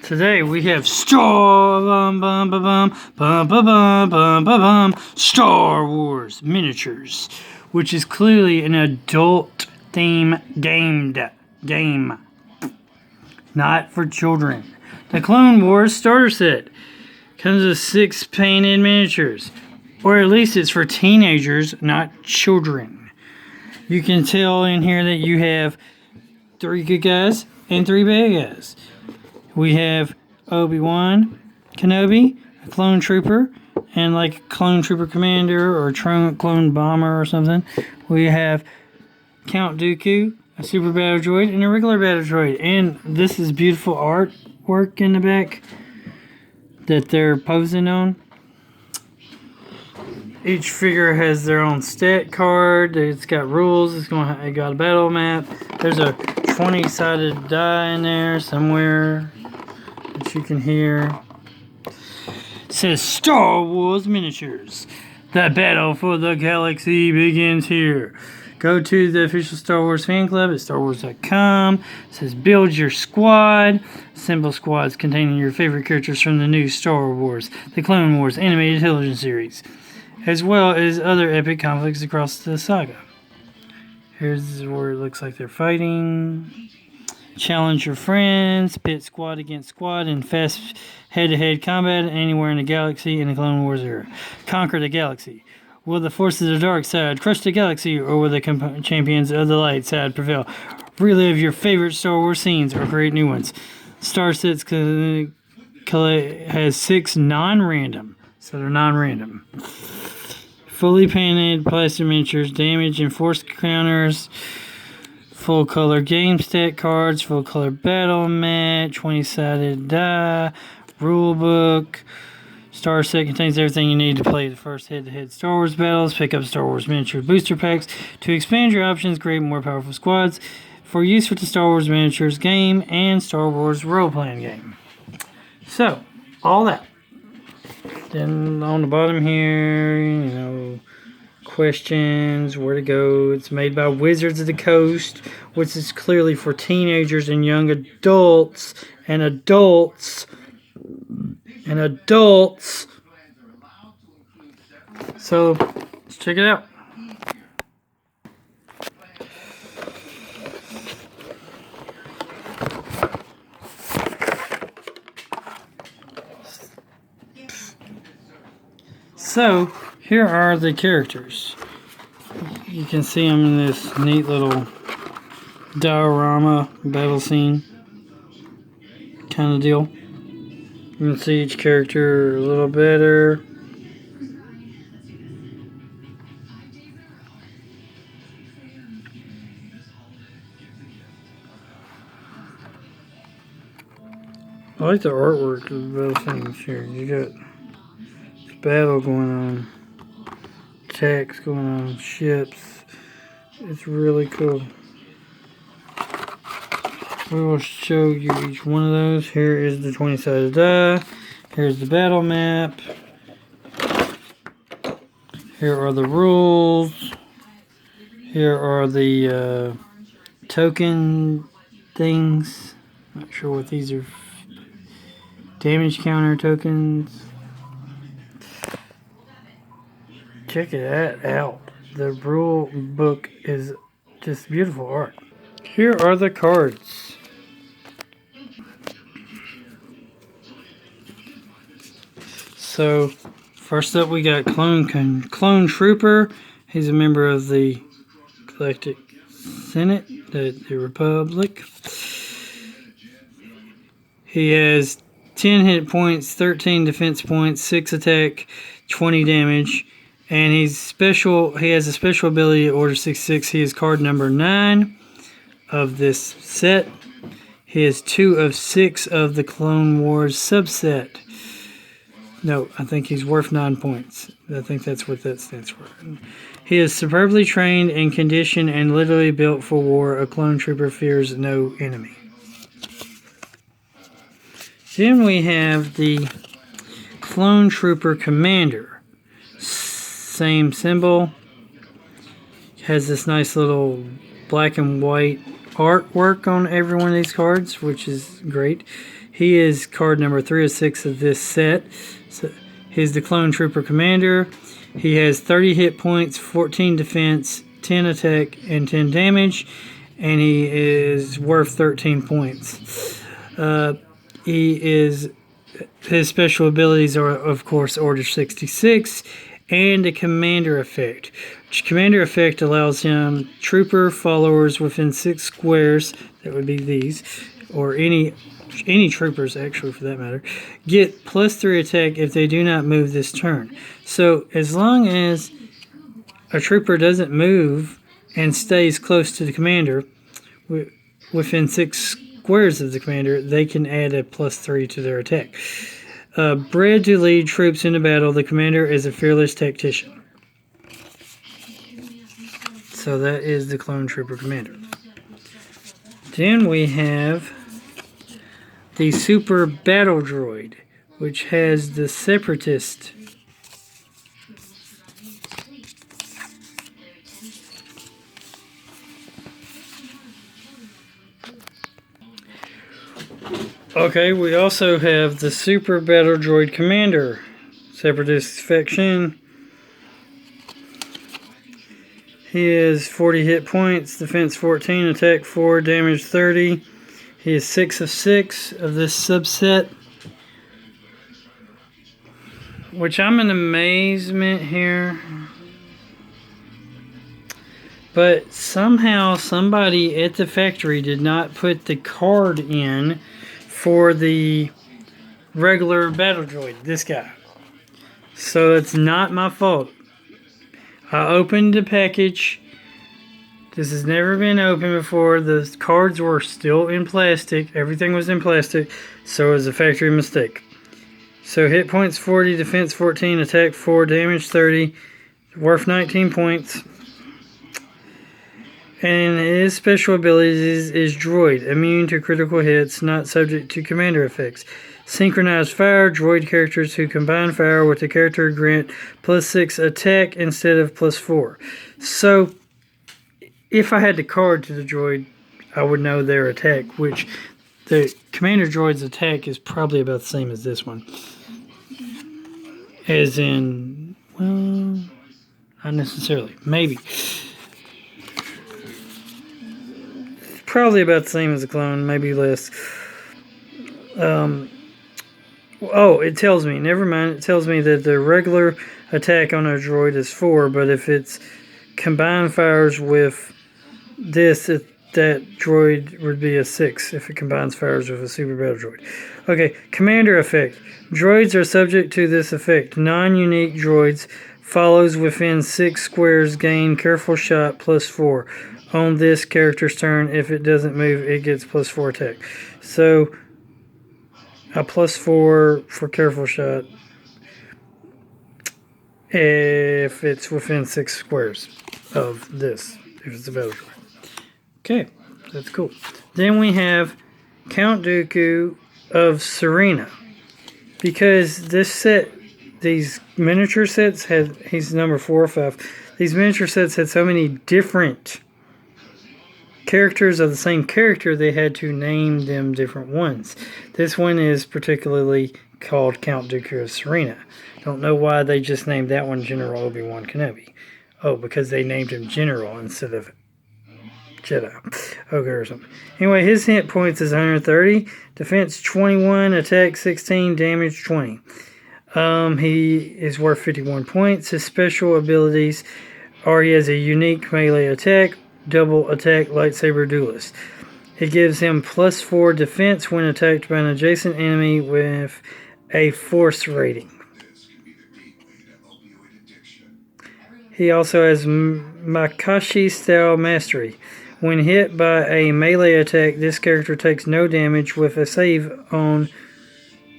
Today we have Star Wars Miniatures, which is clearly an adult theme game, not for children. The Clone Wars starter set comes with 6 painted miniatures, or at least it's for teenagers, not children. You can tell in here that you have 3 good guys and 3 bad guys. We have Obi-Wan Kenobi, a clone trooper, and like a clone trooper commander or a clone bomber or something. We have Count Dooku, a super battle droid, and a regular battle droid. And this is beautiful artwork in the back that they're posing on. Each figure has their own stat card. It's got rules. It got a battle map. There's a 20-sided die in there somewhere that you can hear. It says Star Wars Miniatures. The battle for the galaxy begins here. Go to the official Star Wars fan club at starwars.com. It says build your squad. Assemble squads containing your favorite characters from the new Star Wars, the Clone Wars animated television series, as well as other epic conflicts across the saga. Here's where it looks like they're fighting. Challenge your friends. Pit squad against squad in fast head-to-head combat anywhere in the galaxy in the Clone Wars era. Conquer the galaxy. Will the forces of the dark side crush the galaxy, or will the champions of the light side prevail? Relive your favorite Star Wars scenes or create new ones. Star Sets has 6 non-random, so they're non-random. Fully painted plastic miniatures, damage and force counters, full color game stat cards, full color battle mat, 20-sided die, rule book. Star set contains everything you need to play the first head-to-head Star Wars battles. Pick up Star Wars miniature booster packs to expand your options, create more powerful squads for use with the Star Wars miniatures game and Star Wars role-playing game. So, all that. Then on the bottom here, questions, where to go. It's made by Wizards of the Coast, which is clearly for teenagers and young adults and adults. So, let's check it out. So, here are the characters. You can see them in this neat little diorama battle scene kind of deal. You can see each character a little better. I like the artwork of the battle scenes here. You got battle going on, attacks going on, ships. It's really cool. We will show you each one of those. Here is the 20-sided die. Here's the battle map. Here are the rules. Here are the token things. Not sure what these are. Damage counter tokens. Check it out. The rule book is just beautiful art. Here are the cards. So, first up we got Clone Trooper. He's a member of the Galactic Senate, the Republic. He has 10 hit points, 13 defense points, 6 attack, 20 damage. And he has a special ability at Order 66. He is card number 9 of this set. He has 2 of 6 of the Clone Wars subset. No, I think he's worth 9 points. I think that's what that stands for. He is superbly trained and conditioned and literally built for war. A clone trooper fears no enemy. Then we have the Clone Trooper Commander. Same symbol. Has this nice little black and white artwork on every one of these cards, which is great. He is card number 3 of 6 of this set. So he's the Clone Trooper Commander. He has 30 hit points, 14 defense, 10 attack, and 10 damage. And he is worth 13 points. His special abilities are, of course, Order 66 and a Commander Effect. Which Commander Effect allows him Trooper followers within 6 squares, that would be these, or any troopers actually for that matter, get +3 attack if they do not move this turn. So as long as a trooper doesn't move and stays close to the commander, within 6 squares of the commander, they can add a +3 to their attack. Bred to lead troops into battle, the commander is a fearless tactician. So that is the Clone Trooper Commander. Then we have the Super Battle Droid, which has the Separatist. Okay, we also have the Super Battle Droid Commander, Separatist faction. He has 40 hit points, defense 14, attack 4, damage 30. He is 6 of 6 of this subset. Which I'm in amazement here. But somehow somebody at the factory did not put the card in for the regular battle droid, this guy. So it's not my fault. I opened the package. This has never been opened before. The cards were still in plastic. Everything was in plastic. So it was a factory mistake. So hit points 40, defense 14, attack 4, damage 30, worth 19 points. And his special abilities is droid, immune to critical hits, not subject to commander effects. Synchronized fire, droid characters who combine fire with the character grant +6 attack instead of +4. So, if I had the card to the droid, I would know their attack, which the commander droid's attack is probably about the same as this one. As in, well, not necessarily, maybe. Probably about the same as the clone, maybe less. Oh, it tells me, never mind, it tells me that the regular attack on a droid is 4, but if it's combined fires with this, that droid would be a 6 if it combines fires with a super battle droid. Okay, commander effect. Droids are subject to this effect. Non-unique droids follows within 6 squares gain careful shot +4. On this character's turn, if it doesn't move, it gets +4 attack. So a +4 for careful shot if it's within 6 squares of this, if it's a battle droid. Okay, that's cool. Then we have Count Dooku of Serena. Because this set, these miniature sets had, he's number 4 or 5. These miniature sets had so many different characters of the same character, they had to name them different ones. This one is particularly called Count Dooku of Serena. Don't know why they just named that one General Obi-Wan Kenobi. Oh, because they named him General instead of Jedi. Okay, or something. Anyway, his hit points is 130, defense 21, attack 16, damage 20. He is worth 51 points. His special abilities are he has a unique melee attack, double attack lightsaber duelist. It gives him +4 defense when attacked by an adjacent enemy with a force rating. He also has Makashi style mastery. When hit by a melee attack, this character takes no damage with a save on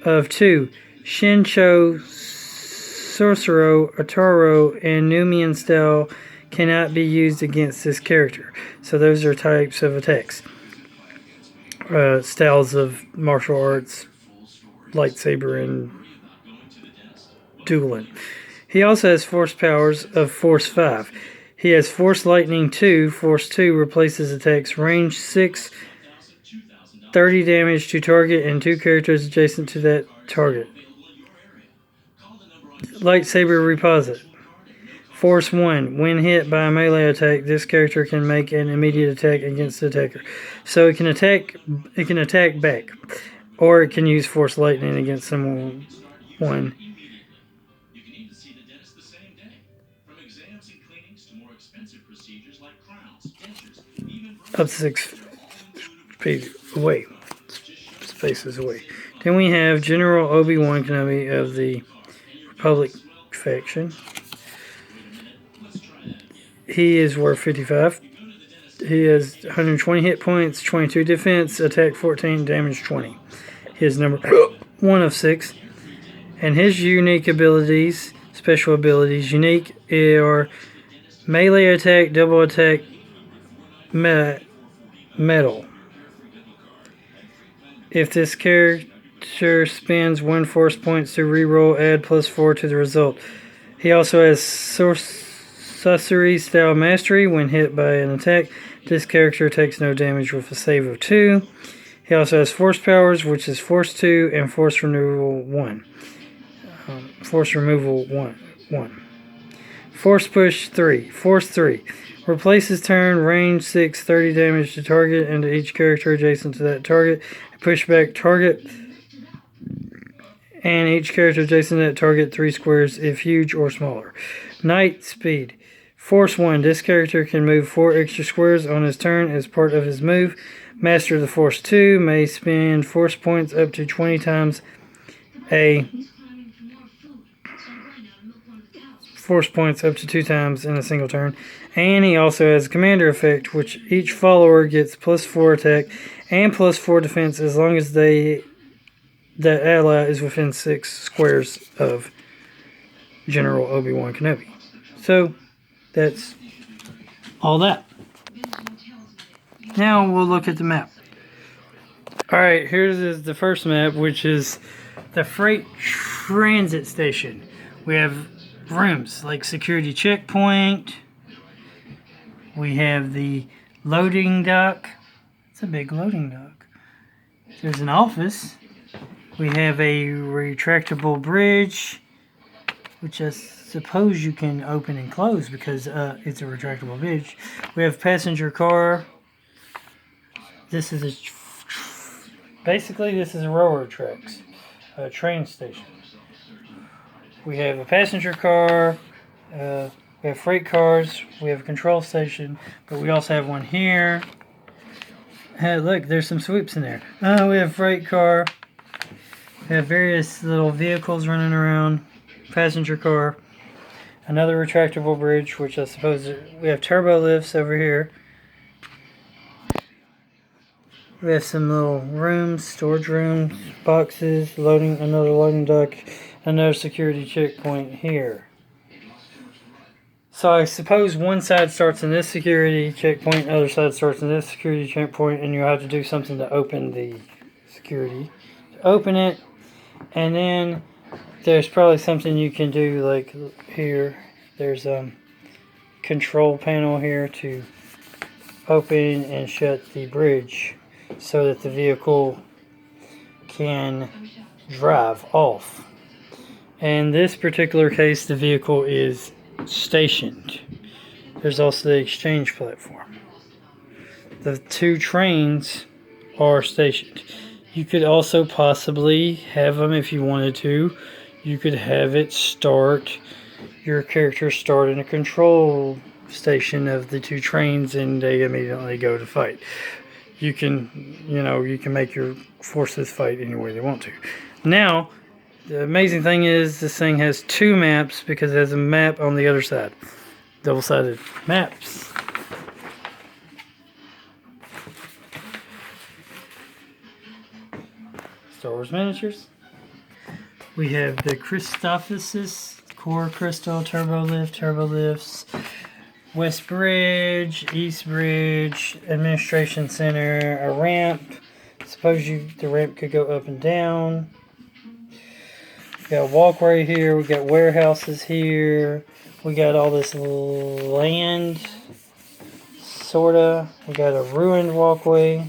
of 2. Shincho, Sorcero, Ataro, and Numian style cannot be used against this character. So those are types of attacks. Styles of martial arts, lightsaber, and dueling. He also has force powers of Force 5. He has Force Lightning 2. Force 2 replaces attacks range 6 30 damage to target and 2 characters adjacent to that target. Lightsaber Reposit. Force 1. When hit by a melee attack, this character can make an immediate attack against the attacker. So it can attack back. Or it can use Force Lightning against someone. Up to 6 feet away. Spaces away. Then we have General Obi-Wan Kenobi of the Republic faction. He is worth 55. He has 120 hit points, 22 defense, attack 14, damage 20. His number 1 of 6. And his unique abilities, special abilities, unique are melee attack, double attack, metal. If this character spends 1 force points to reroll, add +4 to the result. He also has sorcery style mastery. When hit by an attack, this character takes no damage with a save of 2. He also has force powers, which is force 2 and force removal 1. Force removal 1. Force push 3. Force 3. Replaces turn, range 6, 30 damage to target and to each character adjacent to that target. Push back target and each character adjacent to that target 3 squares if huge or smaller. Night speed. Force 1. This character can move 4 extra squares on his turn as part of his move. Master of the Force 2 may spend force points up to 20 times a force points up to 2 times in a single turn. And he also has a commander effect, which each follower gets +4 attack and +4 defense as long as that ally is within 6 squares of General Obi-Wan Kenobi. So that's all that. Now we'll look at the map. Alright, here's the first map, which is the freight transit station. We have rooms like security checkpoint. We have the loading dock. It's a big loading dock. There's an office. We have a retractable bridge, which I suppose you can open and close because it's a retractable bridge. We have passenger car. This is basically this is a railroad tracks, a train station. We have a passenger car. We have freight cars. We have a control station, but we also have one here. Hey, look, there's some sweeps in there. We have freight car. We have various little vehicles running around. Passenger car. Another retractable bridge, which I suppose we have turbo lifts over here. We have some little rooms, storage rooms, boxes, another loading dock, another security checkpoint here. So I suppose one side starts in this security checkpoint, other side starts in this security checkpoint, and you have to do something to open the security. Open it, and then there's probably something you can do like here. There's a control panel here to open and shut the bridge so that the vehicle can drive off. In this particular case, the vehicle is stationed. There's also the exchange platform. The 2 trains are stationed. You could also possibly have them if you wanted to. You could have it start, your character start in a control station of the 2 trains and they immediately go to fight. You can make your forces fight any way they want to. Now, the amazing thing is this thing has 2 maps because it has a map on the other side. Double-sided maps. Star Wars miniatures. We have the Christophsis, Core Crystal, Turbo Lifts, West Bridge, East Bridge, Administration Center, a ramp. Suppose the ramp could go up and down. We got a walkway here. We got warehouses here. We got all this land, sorta. We got a ruined walkway.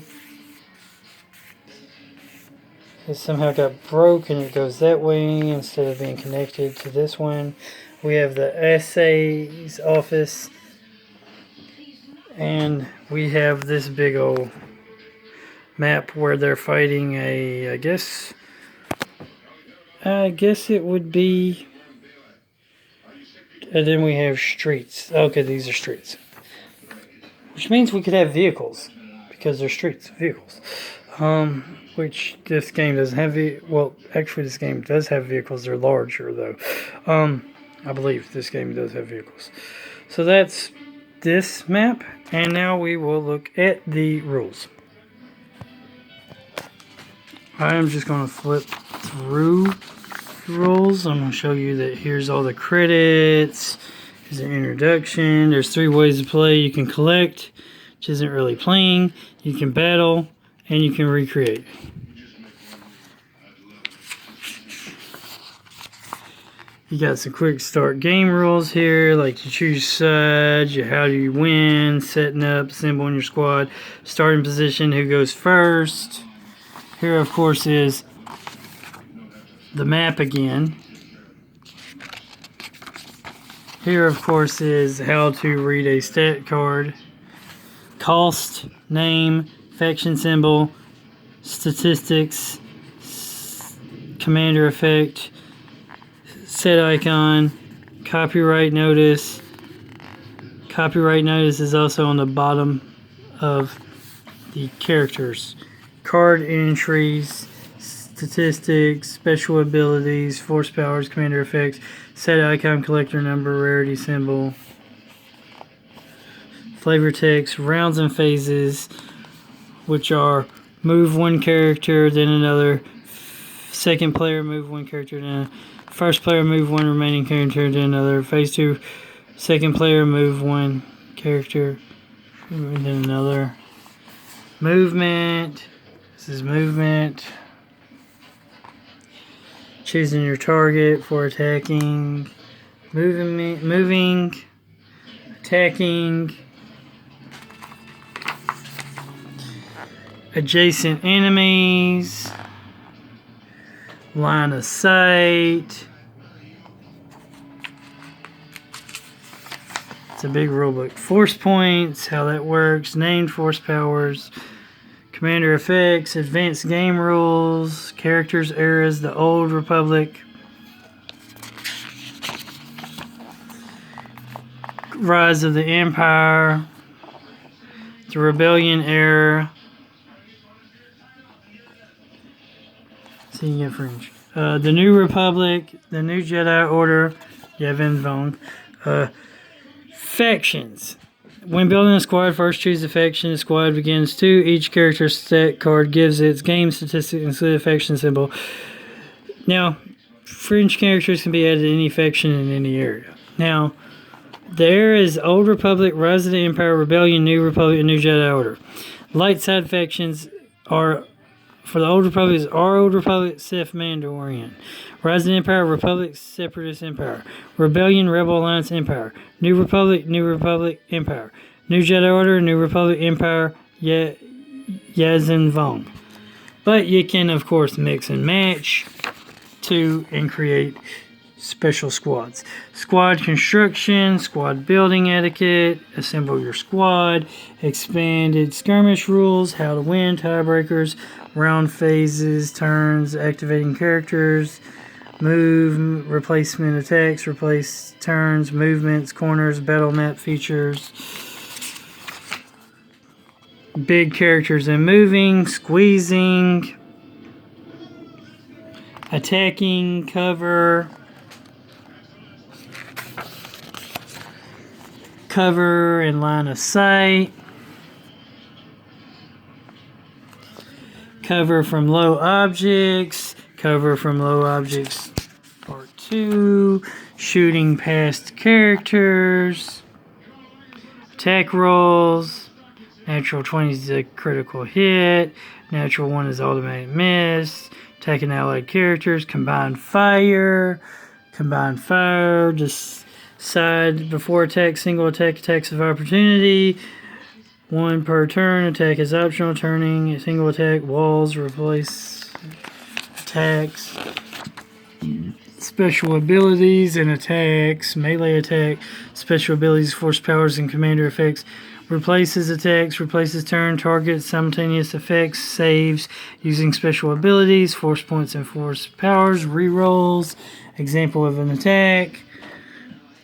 it somehow got broke and it goes that way instead of being connected to this one. We have the essays office, and we have this big old map where they're fighting a, I guess it would be, and then we have streets. Okay, these are streets, which means we could have vehicles because they're streets, vehicles. Which this game doesn't have. Well, actually, this game does have vehicles. They're larger though. I believe this game does have vehicles. So that's this map, and now we will look at the rules. I am just going to flip through the rules. I'm going to show you that here's all the credits. Here's an introduction. There's 3 ways to play. You can collect, which isn't really playing. You can battle, and you can recreate. You got some quick start game rules here, like you choose sides, how do you win, setting up, assembling your squad, starting position, who goes first. Here, of course, is the map again. Here, of course, is how to read a stat card. Cost, name, faction symbol, statistics, commander effect, set icon, copyright notice. Copyright notice is also on the bottom of the characters. Card entries, statistics, special abilities, force powers, commander effects, set icon, collector number, rarity symbol, flavor text, rounds and phases, which are move one character, then another, second player move one character, then first player move one remaining character, then another, phase 2, second player move one character, and then another. Movement, this is movement. Choosing your target for attacking, moving, attacking, adjacent enemies, line of sight. It's a big rulebook. Force points, how that works, named force powers, commander effects, advanced game rules, characters, eras, the Old Republic, Rise of the Empire, the Rebellion era. See, you get Fringe. The New Republic, the New Jedi Order, Yavin Vong. Factions. When building a squad, first choose a faction. The squad begins 2. Each character's stat card gives its game statistic including a faction symbol. Now, fringe characters can be added to any faction in any area. Now, there is Old Republic, Rise of the Empire, Rebellion, New Republic, and New Jedi Order. Light side factions are, for the Old Republic, is our Old Republic, Sith Mandalorian. Rise of the Empire, Republic, Separatist Empire. Rebellion, Rebel Alliance, Empire. New Republic, Empire. New Jedi Order, New Republic, Empire, Yazin Vong. But you can, of course, mix and match to and create special squads. Squad construction, squad building etiquette, assemble your squad, expanded skirmish rules, how to win, tiebreakers, round phases, turns, activating characters, move, replacement attacks, replace turns, movements, corners, battle map features, big characters and moving, squeezing, attacking, cover and line of sight, cover from low objects, part 2, shooting past characters, attack rolls, natural 20 is a critical hit, natural 1 is automatic miss, attacking allied characters, combined fire, decide before attack, single attack, attacks of opportunity, 1 per turn, attack is optional, turning, single attack, walls, replace attacks, special abilities and attacks, melee attack, special abilities, force powers, and commander effects. Replaces attacks, replaces turn, targets, simultaneous effects, saves using special abilities, force points and force powers, rerolls, example of an attack,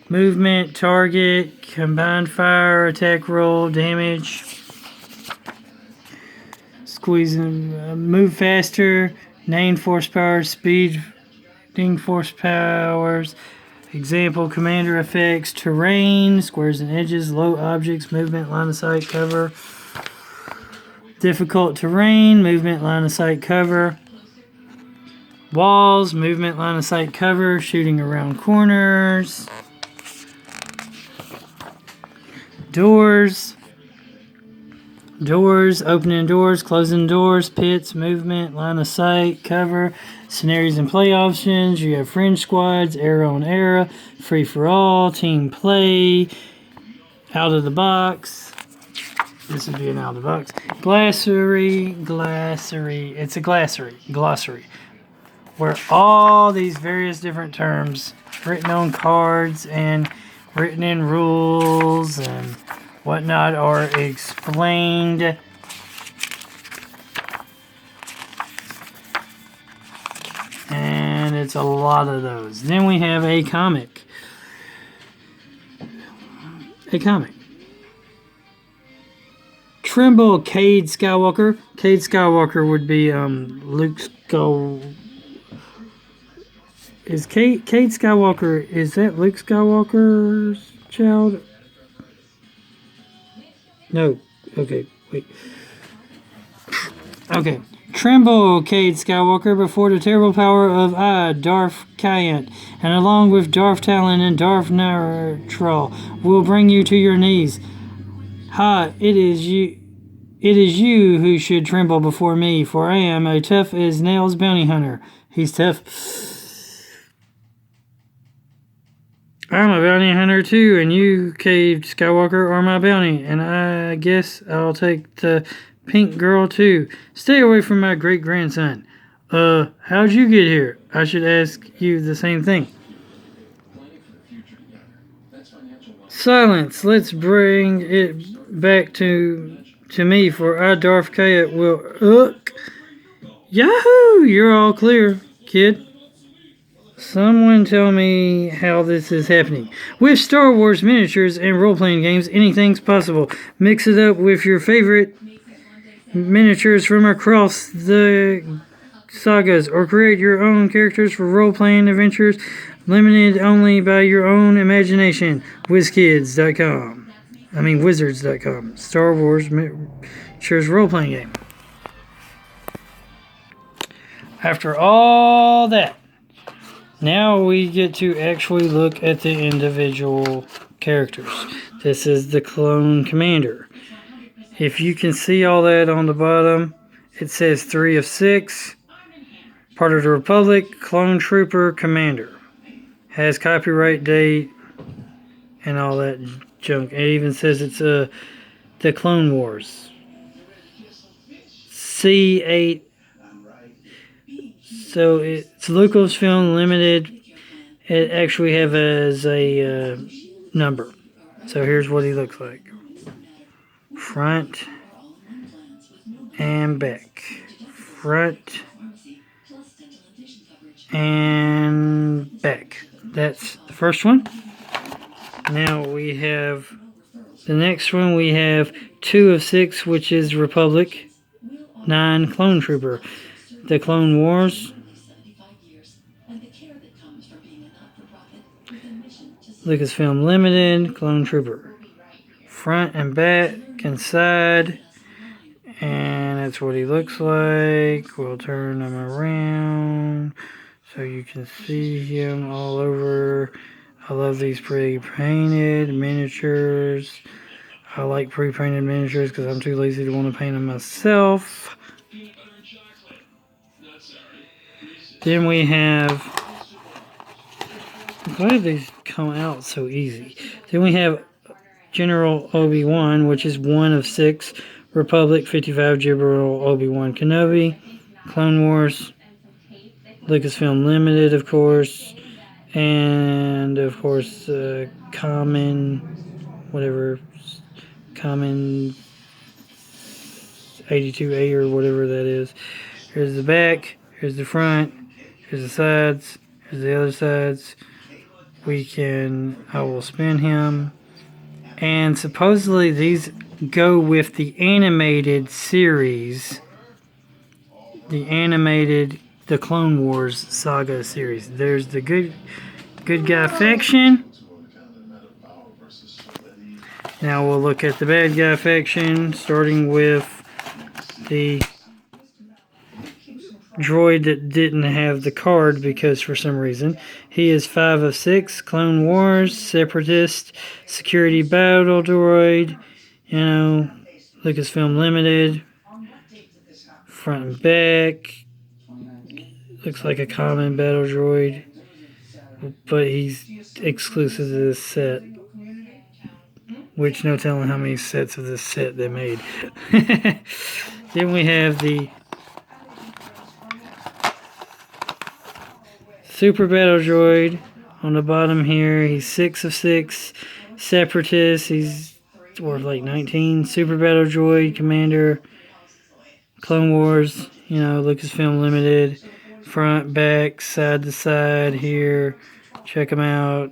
movement, target, combined fire, attack roll, damage, squeeze and move faster, named force powers, speed, force powers, example, commander effects, terrain, squares and edges, low objects, movement, line of sight, cover, difficult terrain, movement, line of sight, cover, walls, movement, line of sight, cover, shooting around corners, doors, opening doors, closing doors, pits, movement, line of sight, cover, scenarios and play options. You have fringe squads, era on era, free for all, team play, out of the box. This would be an out of the box. Glossary. It's a glossary, where all these various different terms written on cards and written in rules and whatnot are explained. And it's a lot of those. Then we have a comic. Tremble, Cade Skywalker. Cade Skywalker would be Luke Skywalker. Is Cade Skywalker, is that Luke Skywalker's child? No. Okay, wait. Okay. Tremble, Cade Skywalker, before the terrible power of I, Darth Kyant, and along with Darth Talon and Darth Nartral, will bring you to your knees. Ha, it is you who should tremble before me, for I am a tough as nails bounty hunter. He's tough. I'm a bounty hunter too, and you, Cade Skywalker, are my bounty, and I guess I'll take the pink girl too. Stay away from my great-grandson. How'd you get here? I should ask you the same thing. Silence. Let's bring it back to me, for I, Darth Kyat, will... Yahoo! You're all clear, kid. Someone tell me how this is happening. With Star Wars miniatures and role-playing games, anything's possible. Mix it up with your favorite miniatures from across the sagas, or create your own characters for role-playing adventures limited only by your own imagination. Wizards.com. Star Wars miniatures role-playing game. After all that, now we get to actually look at the individual characters. This is the clone commander. If you can see all that on the bottom, it says 3 of 6. Part of the Republic, clone trooper, commander. Has copyright date and all that junk. It even says it's the Clone Wars. C8. So it's Lucasfilm Limited. It actually has a number. So here's what he looks like. Front and back. Front and back. That's the first one. Now we have the next one. We have 2 of 6, which is Republic. 9, Clone Trooper. The Clone Wars. Lucasfilm Limited, Clone Trooper. Front and back and side. And that's what he looks like. We'll turn him around so you can see him all over. I love these pre-painted miniatures. I like pre-painted miniatures because I'm too lazy to want to paint them myself. Then we have... I'm glad these come out so easy. Then we have General Obi-Wan, which is 1 of 6. Republic, 55, General Obi-Wan Kenobi. Clone Wars. Lucasfilm Limited, of course, and of course Common, whatever, Common 82A or whatever that is. Here's the back, here's the front, here's the sides, here's the other sides. I will spin him. And supposedly these go with the animated series, the Clone Wars saga series. There's the good guy faction. Now we'll look at the bad guy faction, starting with the droid that didn't have the card because for some reason. He is 5 of 6, Clone Wars, Separatist, Security Battle Droid, Lucasfilm Limited, front and back, looks like a common battle droid, but he's exclusive to this set, which no telling how many sets of this set they made. Then we have the Super Battle Droid on the bottom here. He's 6 of 6. Separatist, he's like 19. Super Battle Droid, Commander, Clone Wars, Lucasfilm Limited. Front, back, side to side here. Check them out.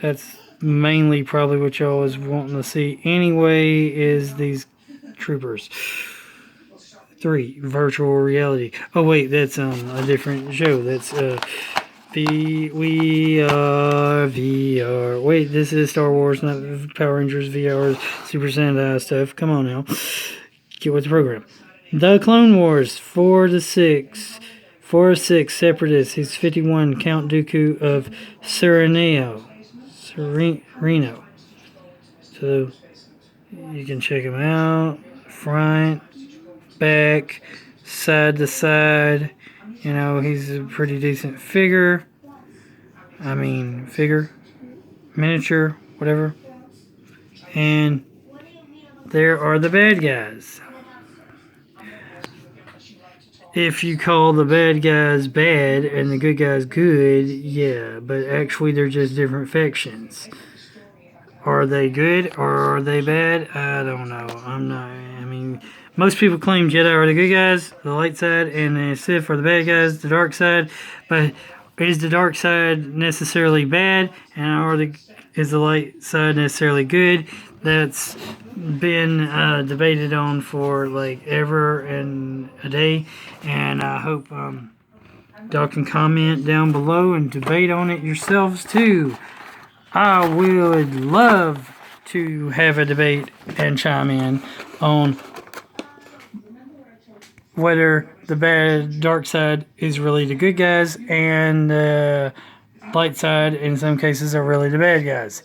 That's mainly probably what y'all was wanting to see anyway, is these troopers. 3, virtual reality. Oh wait, that's a different show. That's we are VR. Wait, this is Star Wars, not Power Rangers VR, Super Sentai stuff. Come on now, get with the program. The Clone Wars, 4 of 6, Separatists. He's 51. Count Dooku of Sereno. So you can check him out. Front, back, side to side. He's a pretty decent figure. Miniature, whatever. And there are the bad guys. If you call the bad guys bad and the good guys good, yeah, but actually they're just different factions. Are they good or are they bad? I don't know. Most people claim Jedi are the good guys, the light side, and the Sith are the bad guys, the dark side. But is the dark side necessarily bad, and is the light side necessarily good? That's been debated on for like ever and a day, and I hope y'all can comment down below and debate on it yourselves too. I would love to have a debate and chime in on whether the dark side is really the good guys and the light side in some cases are really the bad guys.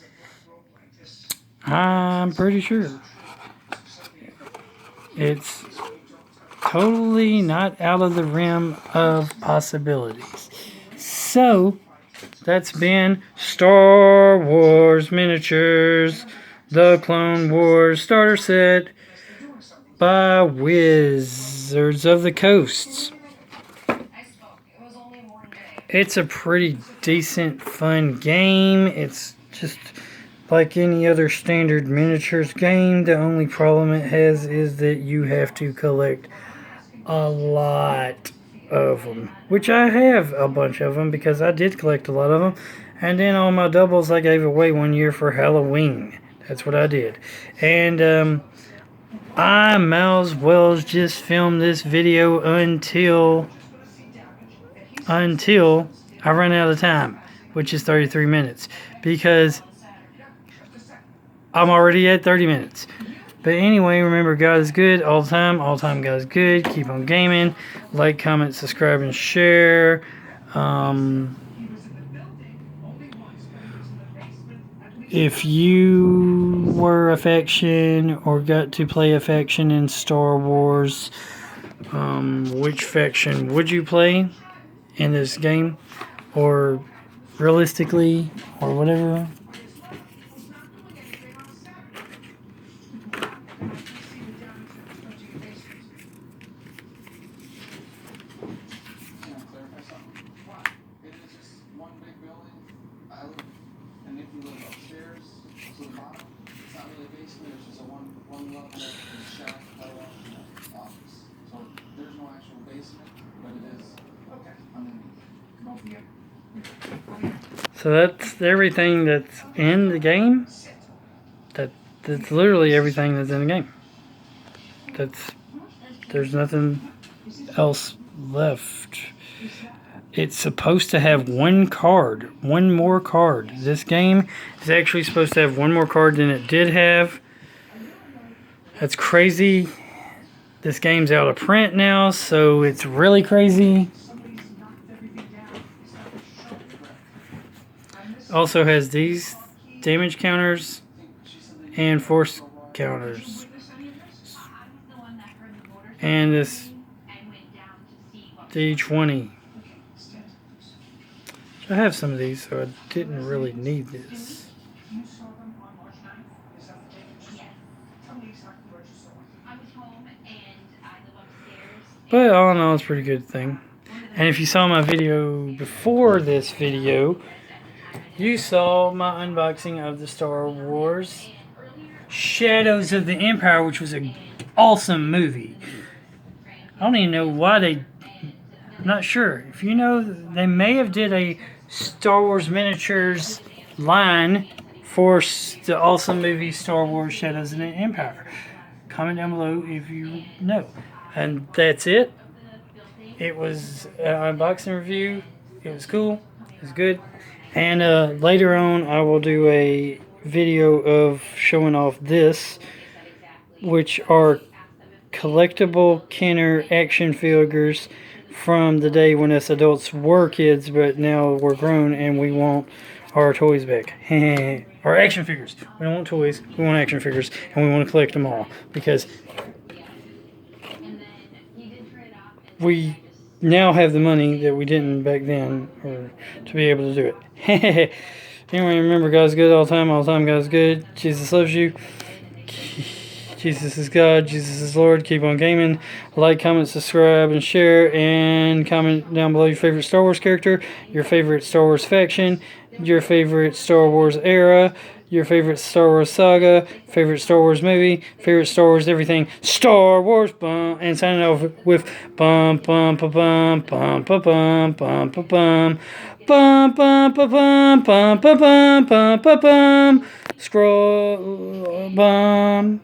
I'm pretty sure. It's totally not out of the realm of possibilities. So, that's been Star Wars Miniatures, the Clone Wars starter set by Wizards of the Coast. It's a pretty decent, fun game. It's just like any other standard miniatures game. The only problem it has is that you have to collect a lot of them, which I have a bunch of them because I did collect a lot of them. And then all my doubles I gave away one year for Halloween. That's what I did. And I might as well just film this video until I run out of time, which is 33 minutes, because I'm already at 30 minutes. But anyway, remember, God is good all the time. All the time, God is good. Keep on gaming. Like, comment, subscribe, and share. If you were a faction or got to play a faction in Star Wars, which faction would you play in this game? Or realistically, or whatever? So that's everything that's in the game. That's literally everything that's in the game. There's nothing else left. It's supposed to have one more card. This game is actually supposed to have one more card than it did have. That's crazy. This game's out of print now, so it's really crazy. Also has these damage counters and force counters. And this D20. I have some of these, so I didn't really need this. But all in all, it's a pretty good thing. And if you saw my video before this video, you saw my unboxing of the Star Wars Shadows of the Empire, which was an awesome movie. I don't even know why I'm not sure. If you know, they may have did a Star Wars miniatures line for the awesome movie Star Wars Shadows of the Empire. Comment down below if you know. And that's it. It was an unboxing review. It was cool. It was good. And later on, I will do a video of showing off this, which are collectible Kenner action figures from the day when us adults were kids, but now we're grown and we want our toys back. Our action figures. We don't want toys. We want action figures, and we want to collect them all because we now have the money that we didn't back then, or to be able to do it. Anyway, remember, God's good all the time, God's good. Jesus loves you. Jesus is God, Jesus is Lord. Keep on gaming. Like, comment, subscribe, and share. And comment down below your favorite Star Wars character, your favorite Star Wars faction, your favorite Star Wars era, your favorite Star Wars saga, favorite Star Wars movie, favorite Star Wars everything, Star Wars, bum, and signing off with bum bum ba bum bum ba bum bum ba bum bum bum ba bum bum ba bum bum ba bum scroll bum.